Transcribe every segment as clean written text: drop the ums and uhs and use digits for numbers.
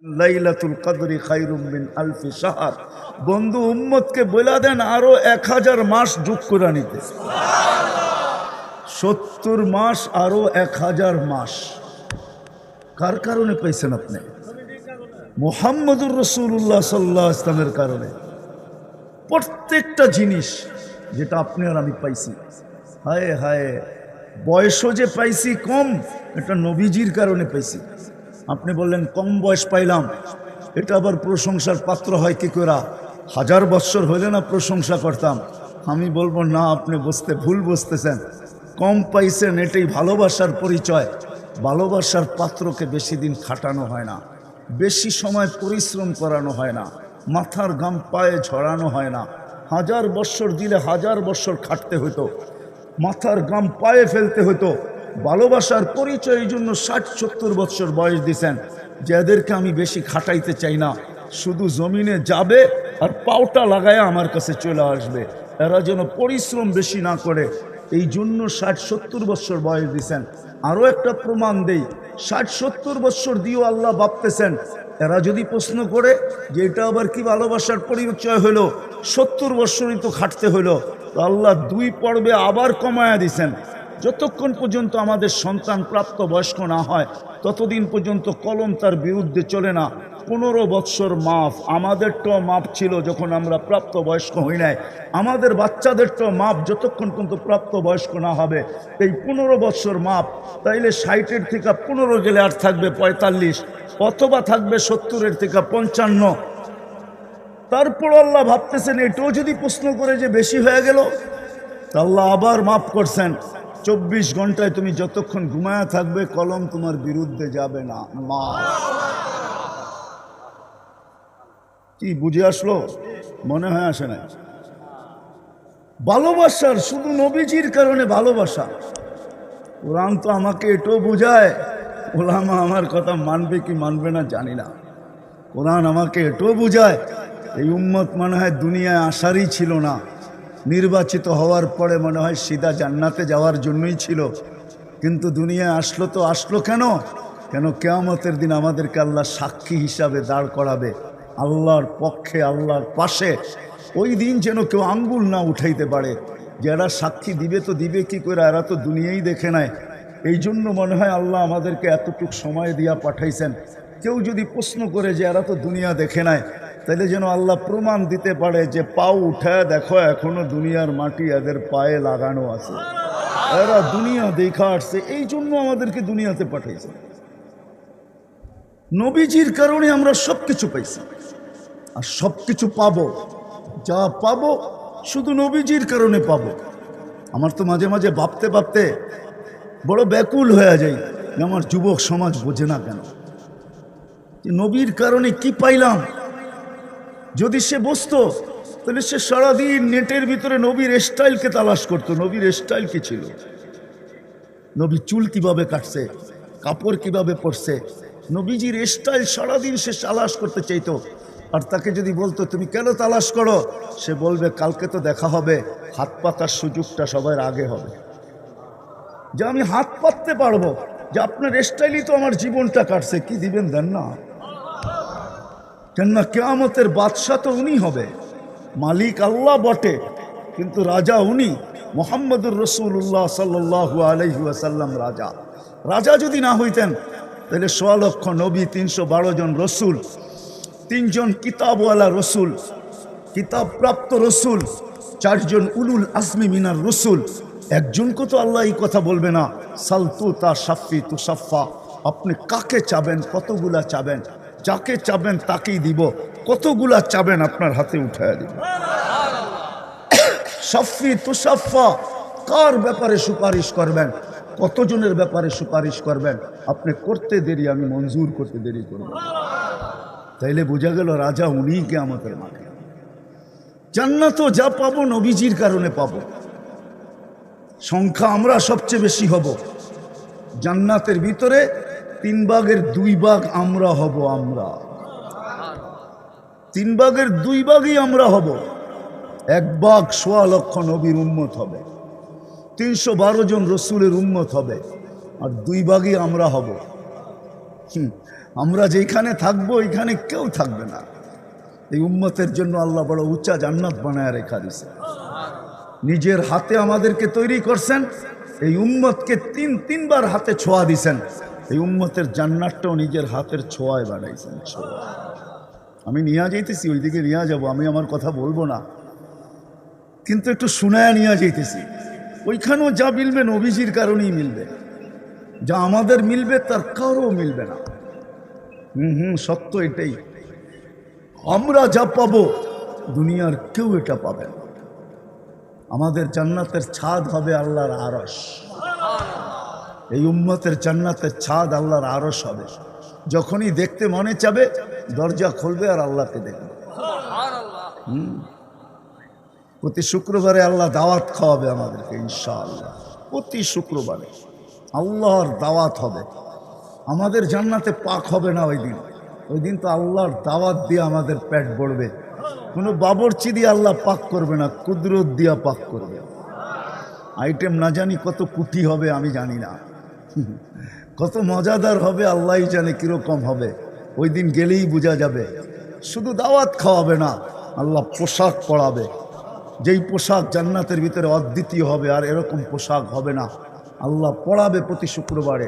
লাইলাতুল কদরি খায়রুম মিন আলফি শাহর। বন্ধু উম্মতকে বলে দেন আরো 1000 মাস যোগ করে নিতে। 70 মাস আরো 1000 মাস। কার কারণে পাইছেন আপনি? মুহাম্মদুর রাসূলুল্লাহ সাল্লাল্লাহু আলাইহি ওয়াসাল্লামের কারণে। প্রত্যেকটা জিনিস যেটা আপনি আর আমি পাইছি, হায় হায়, বয়সও যে পাইছি কম, এটা নবীজির কারণে পাইছি। আপনি বললেন কম বয়স পাইলাম, এটা আবার প্রশংসার পাত্র হয় কি করে? 1000 বৎসর হইলে না প্রশংসা করতাম। আমি বলবো না, আপনি ভুল বুঝতেছেন। কম পাইছেন, এটাই ভালোবাসার পরিচয়। ভালোবাসার পাত্রকে বেশি দিন খাটানো হয় না, বেশি সময় পরিশ্রম করানো হয় না, মাথার গাম পায়ে ঝরানো হয় না। 1000 বৎসর দিলে 1000 বৎসর খাটতে হতো, মাথার গাম পায়ে ফেলতে হতো। ভালোবাসার পরিচয় এই জন্য 60-70 বৎসর বয়স দিছেন, যে এদেরকে আমি বেশি খাটাইতে চাই না, শুধু জমিনে যাবে আর পাওটা লাগায় আমার কাছে চলে আসবে, এরা যেন পরিশ্রম বেশি না করে। এই জন্য 60-70 বৎসর বয়স দিছেন। আরও একটা প্রমাণ দেই, 60-70 বৎসর দিয়েও আল্লাহ ভাবতেছেন এরা যদি প্রশ্ন করে যে এটা আবার কি ভালোবাসার পরিচয় হলো, 70 বৎসরই তো খাটতে হলো, তো আল্লাহ 2 পর্বে আবার কমায়া দিছেন। যতক্ষণ পর্যন্ত আমাদের সন্তান প্রাপ্ত বয়স্ক না হয় ততদিন পর্যন্ত কলম তার বিরুদ্ধে চলে না। 15 বৎসর মাফ। আমাদেরটাও মাপ ছিল যখন আমরা প্রাপ্ত বয়স্ক হই নাই, আমাদের বাচ্চাদেরটাও মাপ যতক্ষণ পর্যন্ত প্রাপ্ত বয়স্ক না হবে। এই 15 বৎসর মাপ। তাইলে 60-এর থেকে 15 গেলে আর থাকবে 45, অথবা থাকবে 70-এর থেকে 55। তারপর আল্লাহ ভাবতেছেন এটাও যদি প্রশ্ন করে যে বেশি হয়ে গেল, তা আল্লাহ আবার মাফ করছেন। 24 ঘন্টায় তুমি যতক্ষণ ঘুমায়া থাকবে কলম তোমার বিরুদ্ধে যাবে না। মা কি বুঝে আসলো? মনে হয় আসে না। ভালোবাসার শুধু নবীজির কারণে ভালোবাসা। কোরআন তো আমাকে এটাও বুঝায়, ওলামা আমার কথা মানবে কি মানবে না জানি না। কোরআন আমাকে এটাও বুঝায় এই উম্মত মনে হয় দুনিয়ায় আসারই ছিল না, নির্বাচিত হওয়ার পরে মনে হয় সিধা জান্নাতে যাওয়ার জন্যই ছিল। কিন্তু দুনিয়ায় আসলো তো আসলো কেন? কিয়ামতের দিন আমাদেরকে আল্লাহ সাক্ষী হিসাবে দাঁড় করাবে আল্লাহর পক্ষে, আল্লাহর পাশে। ওই দিন যেন কেউ আঙ্গুল না উঠাইতে পারে যে এরা সাক্ষী দিবে, তো দিবে কি করে, এরা তো দুনিয়াই দেখে নাই। এই জন্য মনে হয় আল্লাহ আমাদেরকে এতটুক সময় দিয়া পাঠাইছেন। কেউ যদি প্রশ্ন করে যে এরা তো দুনিয়া দেখে নাই, তাহলে যেন আল্লাহ প্রমাণ দিতে পারে যে পাও উঠায় দেখো, এখনো দুনিয়ার মাটি এদের পায়ে লাগানো আছে, এরা দুনিয়া দেখা আসছে। এই জন্য আমাদেরকে দুনিয়াতে পাঠাইছে। নবীজির কারণে আমরা সবকিছু পাইছি, আর সবকিছু পাবো। যা পাবো শুধু নবীজির কারণে পাবো। আমার তো মাঝে মাঝে ভাবতে ভাবতে বড় ব্যাকুল হয়ে যায় যে আমার যুবক সমাজ বোঝে না কেন, যে নবীর কারণে কি পাইলাম। যদি সে বুঝতো তাহলে সে সারাদিন নেটের ভিতরে নবীর স্টাইলকে তালাশ করতো। নবীর স্টাইল কি ছিল, নবী চুল কিভাবে কাটছে, কাপড় কিভাবে পরছে, নবীজির স্টাইল সারাদিন সে তালাশ করতে চাইতো। আর তাকে যদি বলতো তুমি কেন তালাশ করো, সে বলবে কালকে তো দেখা হবে, হাত পাতার সুযোগটা সবার আগে হবে, যে আমি হাত পাততে পারবো, যে আপনার স্টাইলই তো আমার জীবনটা কাটছে, কি দিবেন দেন না। কেননা কিয়ামতের বাদশা তো উনি হবে, মালিক আল্লাহ বটে কিন্তু রাজা উনি। মুহাম্মদুর রাসূলুল্লাহ সাল্লাল্লাহু আলাইহি ওয়াসাল্লাম রাজা। রাজা যদি না হইতেন তাহলে 1.5 লক্ষ নবী, 312 জন রসুল, 3 জন কিতাবওয়ালা রসুল, কিতাব প্রাপ্ত রসুল, 4 জন উলুল আজমি মিনার রসুল, একজনকে তো আল্লাহ এই কথা বলবে না সালতু তা সাফি তু সাফা। আপনি কাকে চাবেন, কতগুলা চাবেন, যাকে চাবেন তাকেই দিব, কতগুলা চাবেন আপনার হাতে উঠায় দিব। সাফি তু সাফা, কার ব্যাপারে সুপারিশ করবেন, কতজনের ব্যাপারে সুপারিশ করবেন, আপনি করতে দেরি, আমি মঞ্জুর করতে দেরি করব। তাইলে বোঝা গেল রাজা উনি কিয়ামতের মাঠে। জান্নাতও যা পাবো নবীজির কারণে পাবো। সংখ্যা আমরা সবচেয়ে বেশি হব জান্নাতের ভিতরে, 3 ভাগের 2 ভাগ আমরা হব। আমরা 3 ভাগের 2 ভাগই আমরা হব। 1 ভাগ 1.25 লক্ষ নবীর উম্মত হবে, 312 জন রসুলের উম্মত হবে, আর 2 ভাগই আমরা হব। আমরা যেখানে থাকবো ওইখানে কেউ থাকবে না। এই উম্মতের জন্য আল্লাহ বড় উচ্চা জান্নাত বানায় রেখা দিয়েছে। নিজের হাতে আমাদেরকে তৈরি করছেন, এই উম্মতকে তিনবার হাতে ছোঁয়া দিছেন। এই উম্মতের জান্নাতটাও নিজের হাতের ছোঁয়ায় বানাইছেন। ছোঁয়া আমি নিয়ে যাইতেছি, ওইদিকে নিয়ে যাব, আমি আমার কথা বলবো না, কিন্তু একটু শুনায়া নিয়ে যাইতেছি। ওইখানেও যা মিলবে নবীজির কারণেই মিলবে, যা আমাদের মিলবে তার কারও মিলবে না। সত্য এটাই। আমরা যা পাবো দুনিয়ার কেউ এটা পাবে না। আমাদের জান্নাতের ছাদ হবে আল্লাহর আরশ। এই উম্মতের জান্নাতের ছাদ আল্লাহর আরশ হবে। যখনই দেখতে মনে চাবে দরজা খুলবে আর আল্লাহকে দেখবে। প্রতি শুক্রবারে আল্লাহ দাওয়াত খাওয়াবে আমাদেরকে ইনশাআল্লাহ। প্রতি শুক্রবারে আল্লাহর দাওয়াত হবে। আমাদের জান্নাতে পাক হবে না ওই দিন তো আল্লাহর দাওয়াত দিয়ে আমাদের পেট ভরবে। কোনো বাবরচি দিয়ে আল্লাহ পাক করবে না, কুদরত দিয়া পাক করবে। আইটেম না জানি কত কুটি হবে, আমি জানি না, কত মজাদার হবে আল্লাহই জানে কিরকম হবে। ওই দিন গেলেই বোঝা যাবে। শুধু দাওয়াত খাওয়াবে না, আল্লাহ পোশাক পরাবে। যেই পোশাক জান্নাতের ভিতরে অদ্বিতীয় হবে, আর এরকম পোশাক হবে না। আল্লাহ পরাবে প্রতি শুক্রবারে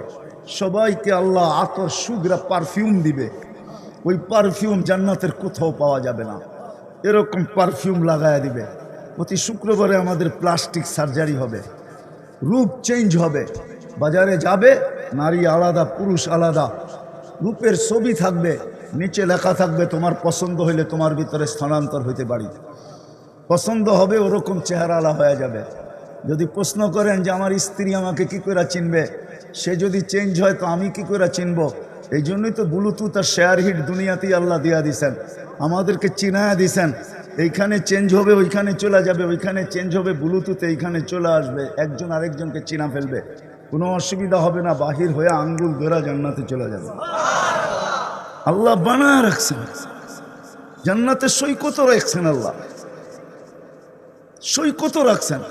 সবাইকে। আল্লাহ আতর সুগরা পারফিউম দিবে। ওই পারফিউম জান্নাতের কোথাও পাওয়া যাবে না, এরকম পারফিউম লাগায়া দিবে। প্রতি শুক্রবারে আমাদের প্লাস্টিক সার্জারি হবে, রূপ চেঞ্জ হবে। বাজারে যাবে, নারী আলাদা পুরুষ আলাদা, রূপের ছবি থাকবে, নিচে লেখা থাকবে তোমার পছন্দ হইলে তোমার ভিতরে স্থানান্তর হইতে পারি। পছন্দ হবে ওরকম চেহারালা হয়ে যাবে। যদি প্রশ্ন করেন যে আমার স্ত্রী আমাকে কি করে চিনবে, সে যদি চেঞ্জ হয় তো আমি কি করে চিনব? এই জন্যই তো ব্লুটুথ আর শেয়ার হিট দুনিয়াতেই আল্লাহ দিয়া দিছেন, আমাদেরকে চিনায়া দিছেন। এইখানে চেঞ্জ হবে ওইখানে চলে যাবে, ওইখানে চেঞ্জ হবে ব্লুটুথে এইখানে চলে আসবে, একজন আরেকজনকে চিনা ফেলবে, কোনো অসুবিধা হবে না। বাহির হয়ে আঙ্গুল ধরা জান্নাতে চলে যাবে। আল্লাহ বানায় রাখছেন, জান্নাতে সৈকতও রাখছেন, আল্লাহ সৈকতও রাখছেন।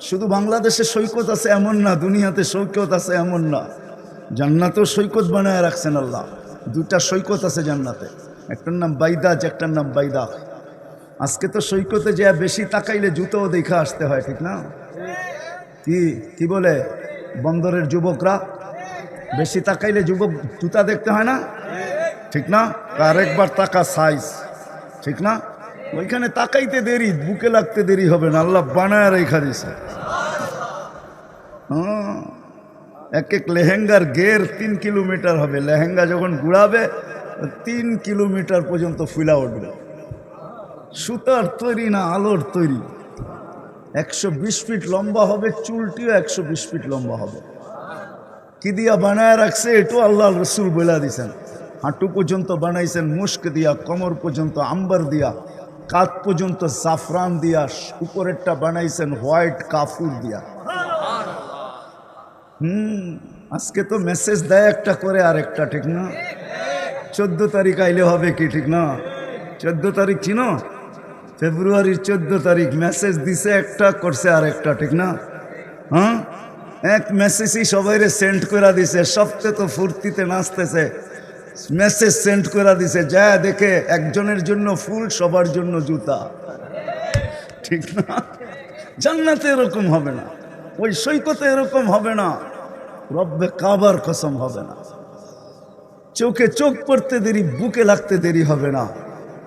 শুধু বাংলাদেশে সৈকত আছে এমন না, দুনিয়াতে সৈকত আছে এমন না, জান্নাতেও সৈকত বানায় রাখছেন আল্লাহ। দুটা সৈকত আছে জান্নাতে, একটার নাম বাইদাজ, একটার নাম বাইদা। আজকে তো সৈকতে যে বেশি তাকাইলে জুতোও দেখা আসতে হয়, ঠিক না? কি বলে বন্দরের যুবকরা, বেশি তাকাইলে জুতা দেখতে হয় না, ঠিক না? আরেকবার তাকা সাইজ, ঠিক না? ওইখানে তাকাইতে দেরি, বুকে লাগতে দেরি হবে না, আল্লাহ বানায় রেখা দিছে। এক এক লেহেঙ্গার গের 3 কিলোমিটার হবে। লেহেঙ্গা যখন ঘুরাবে 3 কিলোমিটার পর্যন্ত ফুলা উঠবে। সুতার তৈরি না, আলোর তৈরি। 120 ফিট লম্বা হবে, চুলটিও 120 ফিট লম্বা হবে। কি দিয়া বানায় রাখছে এটাও আল্লাহ রসুল বলে দিছেন। হাঁটু পর্যন্ত বানাইছেন মুস্ক দিয়া, কোমর পর্যন্ত আম্বার দিয়া, কাঁধ পর্যন্ত জাফরান দিয়া, উপরেরটা বানাইছেন হোয়াইট কাফুর দিয়া। আজকে তো মেসেজ দেয় একটা করে আর একটা, ঠিক না? 14 তারিখ আইলে হবে কি, ঠিক না? 14 তারিখ চিনো? ফেব্রুয়ারির 14 তারিখ মেসেজ দিছে একটা, করছে আর একটা, ঠিক না? হ্যাঁ, এক মেসেজই সবাইরে সেন্ড করে দিছে। সবচেয়ে তো ফুর্তিতে নাচতেছে, মেসেজ সেন্ড করে দিছে। যা দেখে একজনের জন্য ফুল, সবার জন্য জুতা, ঠিক না? জান্নাতে এরকম হবে না, ওই সৈকতে এরকম হবে না, রব্বে কাবার কসম হবে না। চোখে চোখ পড়তে দেরি, বুকে লাগতে দেরি হবে না।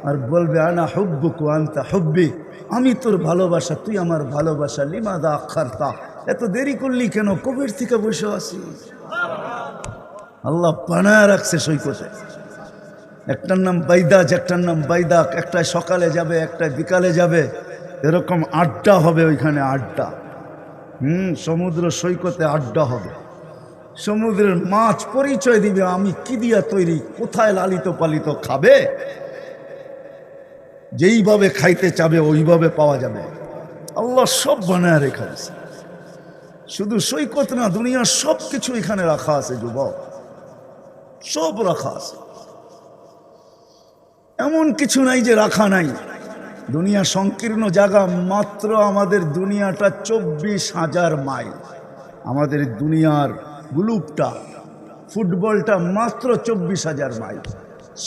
আর বলবে আনা হুব্বুক ওয়া আনতা হুব্বি, আমি তোর ভালোবাসা, তুই আমার ভালোবাসা। লিমাদা আখারতা, এত দেরি করলি কেন? কবির থেকে বসে আছিস। আল্লাহ বানায় রাখছে সৈকতে। একটার নাম বাইদাজ, একটার নাম বাইদাক। একটা সকালে যাবে, একটা বিকালে যাবে, এরকম আড্ডা হবে ওইখানে, আড্ডা। সমুদ্র সৈকতে আড্ডা হবে। সমুদ্রের মাছ পরিচয় দিবে আমি কি দিয়া তৈরি, কোথায় লালিত পালিত। খাবে যেইভাবে খাইতে চাবে ওইভাবে পাওয়া যাবে। আল্লাহ সব বানায় রেখা আছে। শুধু সৈকত না, দুনিয়ার সব কিছু এখানে রাখা আছে যুবক, সব রাখা আছে। এমন কিছু নাই যে রাখা নাই। দুনিয়া সংকীর্ণ জায়গা মাত্র। আমাদের দুনিয়াটা 24,000 মাইল। আমাদের দুনিয়ার গ্লোবটা ফুটবলটা মাত্র 24,000 মাইল,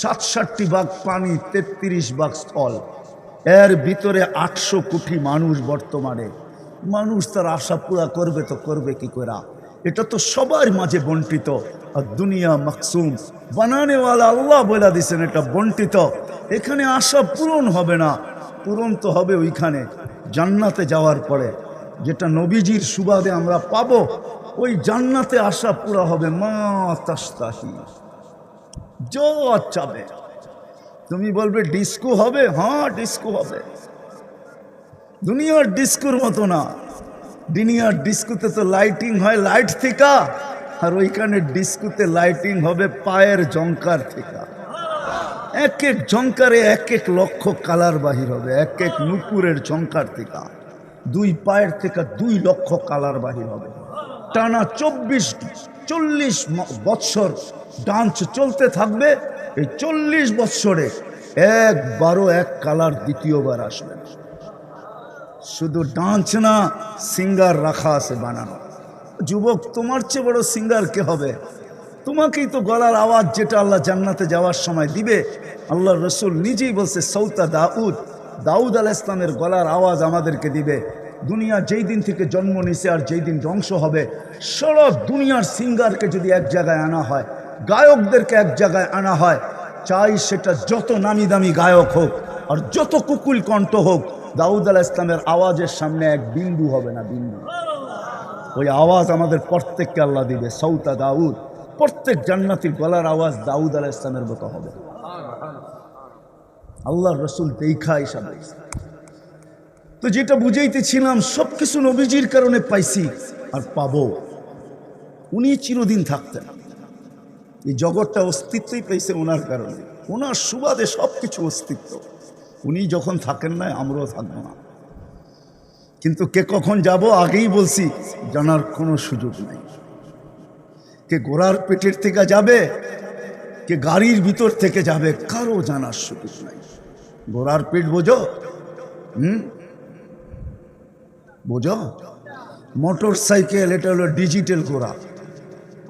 67টি ভাগ পানি, 33 ভাগ স্থল, এর ভিতরে 800 কোটি মানুষ বর্তমানে। মানুষ তার আশা পুরা করবে তো করবে কি করে? এটা তো সবার মাঝে বন্টিত। আর দুনিয়া মাকসুম, বানানেওয়ালা আল্লাহ বলে দিছেন এটা বন্টিত। এখানে আশা পূরণ হবে না, পূরণ তো হবে ওইখানে জান্নাতে যাওয়ার পরে, যেটা নবীজির সুবাদে আমরা পাবো। ওই জান্নাতে আশা পুরা হবে। মা তাস্তাহি, যা চাবে। তুমি বলবে ডিস্কো হবে, হ্যাঁ ডিস্কো হবে। দুনিয়ার ডিস্কোর মতো না। দুনিয়ার ডিস্কোতে তো লাইটিং হয় লাইট থেকে, আর ওইখানে ডিস্কোতে লাইটিং হবে পায়ের জঙ্কার থেকে। এক এক জঙ্কারে এক এক লক্ষ কালার বাহির হবে, এক এক নুপুরের জঙ্কার থেকে। 2 পায়ের থেকে 2 লক্ষ কালার বাহির হবে। টানা 40 বৎসর ডান্স চলতে থাকবে। এই 40 বৎসরে একবারও এক কালার দ্বিতীয়বার আসবে। শুধু ডান্স না, সিঙ্গার রাখা আছে বানানো। যুবক, তোমার চেয়ে বড় সিঙ্গার কে হবে? তোমাকেই তো গলার আওয়াজ যেটা আল্লাহ জান্নাতে যাওয়ার সময় দিবে, আল্লাহ রসুল নিজেই বলছে সৌতা দাউদ আলাইহিস সালামের গলার আওয়াজ আমাদেরকে দিবে। দুনিয়া যেই দিন থেকে জন্ম নিছে আর যেই দিন ধ্বংস হবে, সারা দুনিয়ার সিঙ্গারকে যদি এক জায়গায় আনা হয়, গায়কদেরকে এক জায়গায় আনা হয়, চাই সেটা যত নামি দামি গায়ক হোক আর যত কুকুল কণ্ঠ হোক, দাউদ আলাইহিস সালামের আওয়াজের সামনে এক বিন্দু হবে না, বিন্দু। ওই আওয়াজ আমাদের প্রত্যেককে আল্লাহ দিবে। সৌতা দাউদ, প্রত্যেক জান্নাতীর গলার আওয়াজ দাউদ আলাইহিস সালামের মতো হবে। আল্লাহ রসুল দেখা হিসাবে। তো যেটা বুঝাইতেছিলাম, সবকিছু নবীজির কারণে পাইছি আর পাবো। উনি চিরদিন থাকতেন, এই জগৎটা অস্তিত্বই পেয়েছে ওনার কারণে। ওনার সুবাদে সবকিছু অস্তিত্ব। উনি যখন থাকেন না, আমরাও থাকবো না। কিন্তু কে কখন যাব আগেই বলছি, জানার কোনো সুযোগ নেই। কে ঘোড়ার পেটের থেকে যাবে, কে গাড়ির ভিতর থেকে যাবে, কারো জানার সুযোগ নাই। ঘোড়ার পেট বোঝো? বোঝো? মোটর সাইকেল, এটা হলো ডিজিটাল ঘোড়া।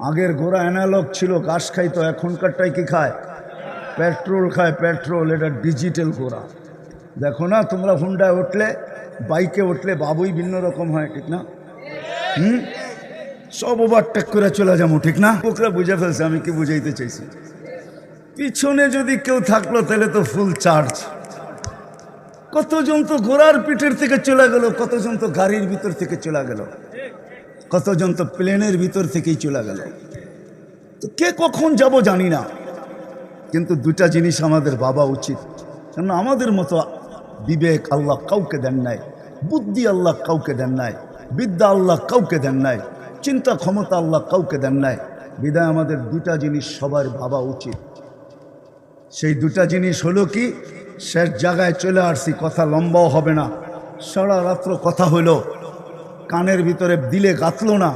আগের ঘোড়া অ্যানালগ ছিল, ঘাস খাইতো। এখনকারটাই কি খায়? পেট্রোল খায়, পেট্রোল। এটা ডিজিটাল ঘোড়া। দেখো না, তোমরা হুন্ডায় উঠলে, বাইকে উঠলে বাবুই ভিন্ন রকম হয়, ঠিক না? সব ওভারটেক করে চলে যাবো, ঠিক না? ওকরা বুঝে ফেলছে আমি কি বুঝাইতে চাইছি। পিছনে যদি কেউ থাকলো তাহলে তো ফুল চার্জ। কতজন তো ঘোড়ার পিঠের থেকে চলে গেল, কতজন তো গাড়ির ভিতর থেকে চলে গেল, কতজন তো প্লেনের ভিতর থেকেই চলে গেল। তো কে কখন যাব জানি না, কিন্তু দুটা জিনিস আমাদের ভাবা উচিত। কেন আমাদের মতো বিবেক আল্লাহ কাউকে দেন নাই, বুদ্ধি আল্লাহ কাউকে দেন নাই, বিদ্যা আল্লাহ কাউকে দেন নাই, চিন্তা ক্ষমতা আল্লাহ কাউকে দেন নাই। বিদায় আমাদের দুটা জিনিস সবার ভাবা উচিত। সেই দুটা জিনিস হলো কি? শেষ জায়গায় চলে আসছি, কথা লম্বাও হবে না। সারা রাত্র কথা হলো, কানের ভিতরে দিলে গাঁথলো না।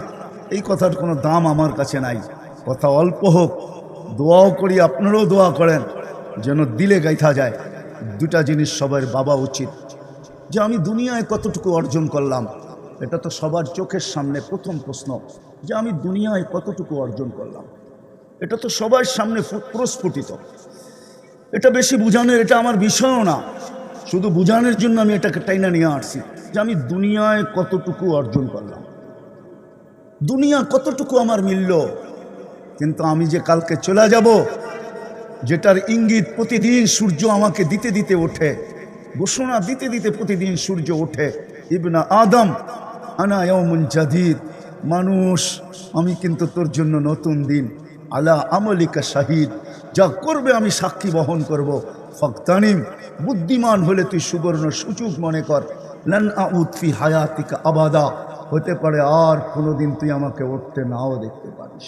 এই কথার কোনো দাম আমার কাছে নাই। কথা অল্প হোক, দোয়াও করি, আপনারাও দোয়া করেন যেন দিলে গাইথা যায়। দুটা জিনিস সবার ভাবা উচিত, যে আমি দুনিয়ায় কতটুকু অর্জন করলাম। এটা তো সবার চোখের সামনে প্রথম প্রশ্ন, যে আমি দুনিয়ায় কতটুকু অর্জন করলাম। এটা তো সবার সামনে প্রস্ফুটিত। এটা বেশি বুঝানোর, এটা আমার বিষয়ও না। শুধু বুঝানোর জন্য আমি এটাকে টাইনা নিয়ে আসছি, যে আমি দুনিয়ায় কতটুকু অর্জন করলাম, দুনিয়া কতটুকু আমার মিলল। কিন্তু আমি যে কালকে চলে যাব, যেটার ইঙ্গিত প্রতিদিন সূর্য আমাকে দিতে দিতে ওঠে, ঘোষণা দিতে দিতে প্রতিদিন সূর্য ওঠে, ইবনা আদম আনা ইয়াউমুন জাদীদ, মানুষ আমি কিন্তু তোর জন্য নতুন দিন, আলা আমলিকা শাহিদ, যা করবে আমি সাক্ষী বহন করব। ফাকতানিম, বুদ্ধিমান হলে তুই সুবর্ণ সুযোগ মনে কর। লান আউদ ফি হায়াতিকা আবাদা, হতে পারে আর কোনোদিন তুই আমাকে উঠতে নাও দেখতে পারিস।